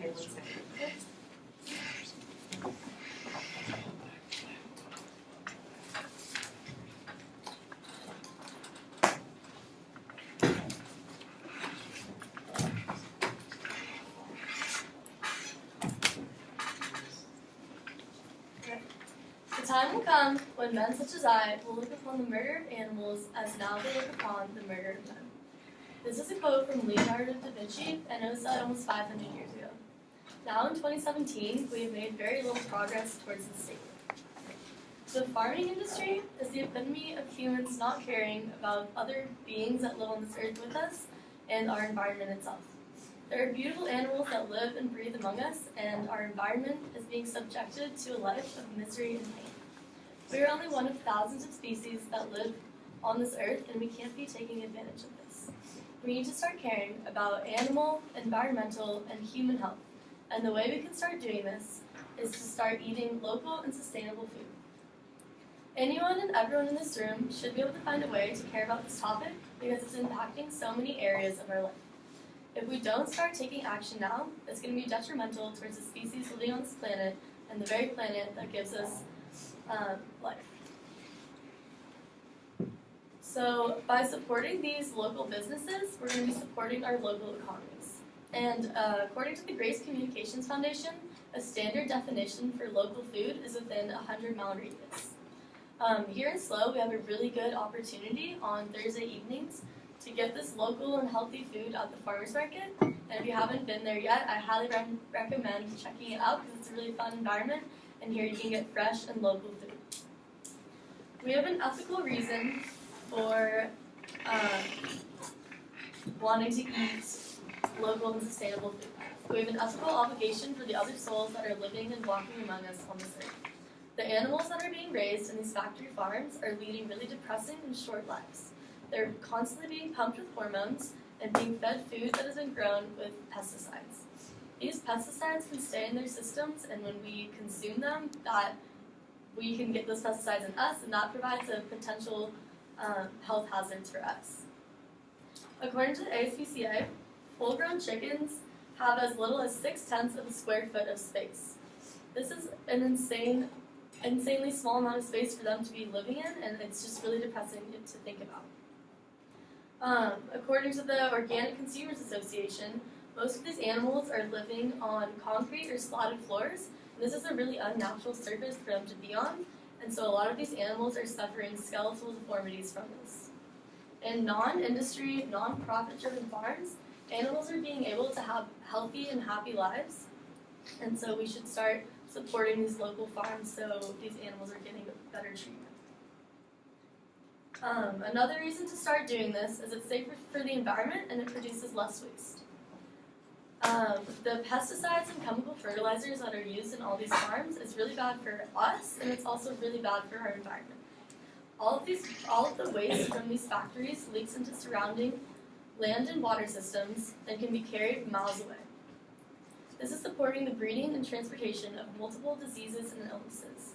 Okay, 1 second. The time will come when men such as I will look upon the murder of animals as now they look upon the murder of men. This is a quote from Leonardo da Vinci, and it was said almost 500 years ago. Now in 2017, we have made very little progress towards this statement. The farming industry is the epitome of humans not caring about other beings that live on this earth with us and our environment itself. There are beautiful animals that live and breathe among us, and our environment is being subjected to a life of misery and pain. We are only one of thousands of species that live on this earth, and we can't be taking advantage of this. We need to start caring about animal, environmental, and human health, and the way we can start doing this is to start eating local and sustainable food. Anyone and everyone in this room should be able to find a way to care about this topic because it's impacting so many areas of our life. If we don't start taking action now, it's going to be detrimental towards the species living on this planet and the very planet that gives us life. So by supporting these local businesses, we're going to be supporting our local economies. And according to the Grace Communications Foundation, a standard definition for local food is within a 100-mile radius. Here in SLO, we have a really good opportunity on Thursday evenings to get this local and healthy food at the farmers market. And if you haven't been there yet, I highly recommend checking it out because it's a really fun environment, and here you can get fresh and local food. We have an ethical reason for wanting to eat local and sustainable food. We have an ethical obligation for the other souls that are living and walking among us on this earth. The animals that are being raised in these factory farms are leading really depressing and short lives. They're constantly being pumped with hormones and being fed food that has been grown with pesticides. These pesticides can stay in their systems, and when we consume them, that we can get those pesticides in us, and that provides a potential health hazards for us. According to the ASPCA, full-grown chickens have as little as 0.6 of a square foot of space. This is an insanely small amount of space for them to be living in, and it's just really depressing to think about. According to the Organic Consumers Association, most of these animals are living on concrete or slotted floors, and this is a really unnatural surface for them to be on, and so a lot of these animals are suffering skeletal deformities from this. In non-industry, non-profit-driven farms, animals are being able to have healthy and happy lives, and so we should start supporting these local farms so these animals are getting better treatment. Another reason to start doing this is it's safer for the environment and it produces less waste. The pesticides and chemical fertilizers that are used in all these farms is really bad for us, and it's also really bad for our environment. All of the waste from these factories leaks into surrounding land and water systems and can be carried miles away. This is supporting the breeding and transportation of multiple diseases and illnesses.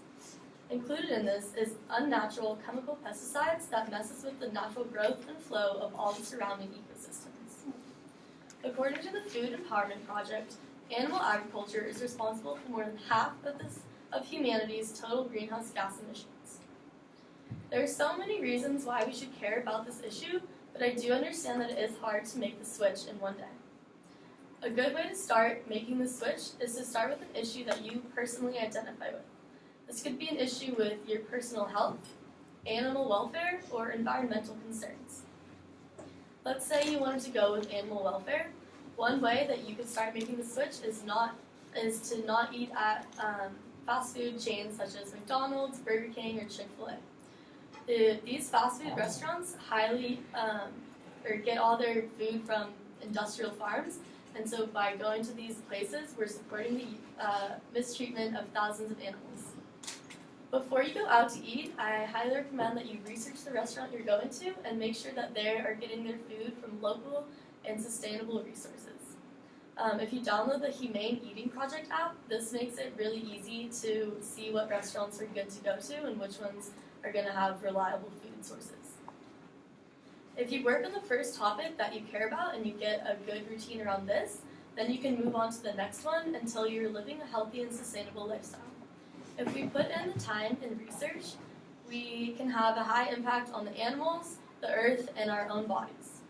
Included in this is unnatural chemical pesticides that messes with the natural growth and flow of all the surrounding ecosystems. According to the Food Empowerment Project, animal agriculture is responsible for more than half of humanity's total greenhouse gas emissions. There are so many reasons why we should care about this issue, but I do understand that it is hard to make the switch in one day. A good way to start making the switch is to start with an issue that you personally identify with. This could be an issue with your personal health, animal welfare, or environmental concerns. Let's say you wanted to go with animal welfare. One way that you could start making the switch is to not eat at fast food chains such as McDonald's, Burger King, or Chick-fil-A. These fast food restaurants get all their food from industrial farms, and so by going to these places, we're supporting the mistreatment of thousands of animals. Before you go out to eat, I highly recommend that you research the restaurant you're going to and make sure that they are getting their food from local and sustainable resources. If you download the Humane Eating Project app, this makes it really easy to see what restaurants are good to go to and which ones are going to have reliable food sources. If you work on the first topic that you care about and you get a good routine around this, then you can move on to the next one until you're living a healthy and sustainable lifestyle. If we put in the time and research, we can have a high impact on the animals, the earth, and our own bodies.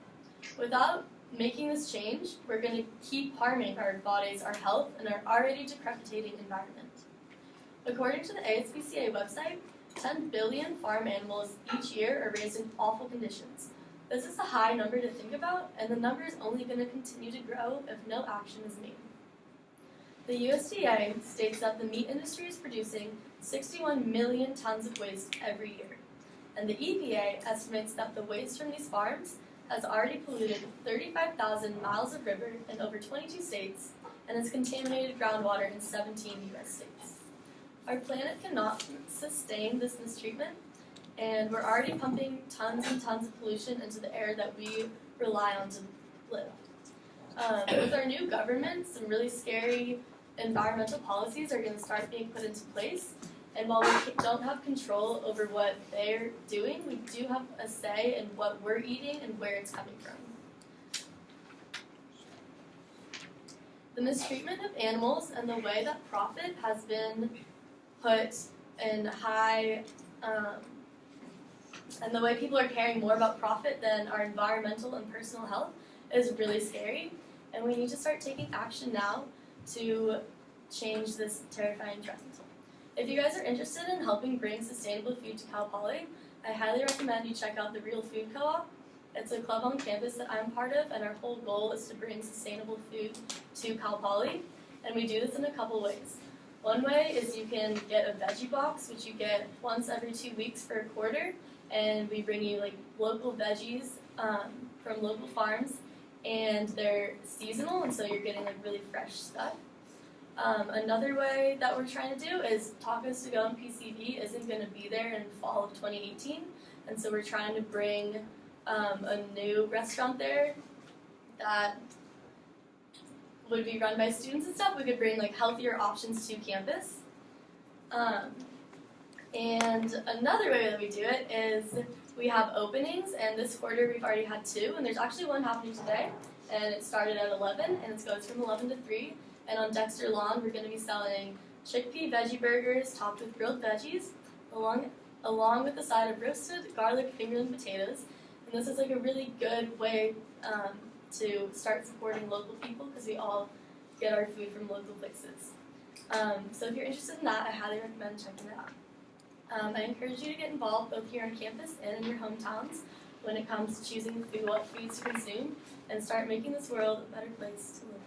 Without making this change, we're going to keep harming our bodies, our health, and our already decrepitating environment. According to the ASPCA website, 10 billion farm animals each year are raised in awful conditions. This is a high number to think about, and the number is only going to continue to grow if no action is made. The USDA states that the meat industry is producing 61 million tons of waste every year, and the EPA estimates that the waste from these farms has already polluted 35,000 miles of river in over 22 states and has contaminated groundwater in 17 U.S. states. Our planet cannot sustain this mistreatment, and we're already pumping tons and tons of pollution into the air that we rely on to live. With our new government, some really scary environmental policies are going to start being put into place, and while we don't have control over what they're doing, we do have a say in what we're eating and where it's coming from. The mistreatment of animals and the way that profit has been put in high, and the way people are caring more about profit than our environmental and personal health is really scary, and we need to start taking action now to change this terrifying trend. If you guys are interested in helping bring sustainable food to Cal Poly, I highly recommend you check out the Real Food Co-op. It's a club on campus that I'm part of, and our whole goal is to bring sustainable food to Cal Poly, and we do this in a couple ways. One way is you can get a veggie box, which you get once every 2 weeks for a quarter, and we bring you like local veggies from local farms, and they're seasonal, and so you're getting like really fresh stuff. Another way that we're trying to do is Tacos to Go and PCV isn't going to be there in fall of 2018, and so we're trying to bring a new restaurant there that would be run by students and stuff. We could bring like healthier options to campus. And another way that we do it is we have openings, and this quarter we've already had 2, and there's actually one happening today, and it started at 11, and it goes from 11 to 3, and on Dexter Lawn we're going to be selling chickpea veggie burgers topped with grilled veggies, along with a side of roasted garlic fingerling potatoes, and this is like a really good way to start supporting local people because we all get our food from local places. So if you're interested in that, I highly recommend checking it out. I encourage you to get involved both here on campus and in your hometowns when it comes to choosing what foods to consume and start making this world a better place to live.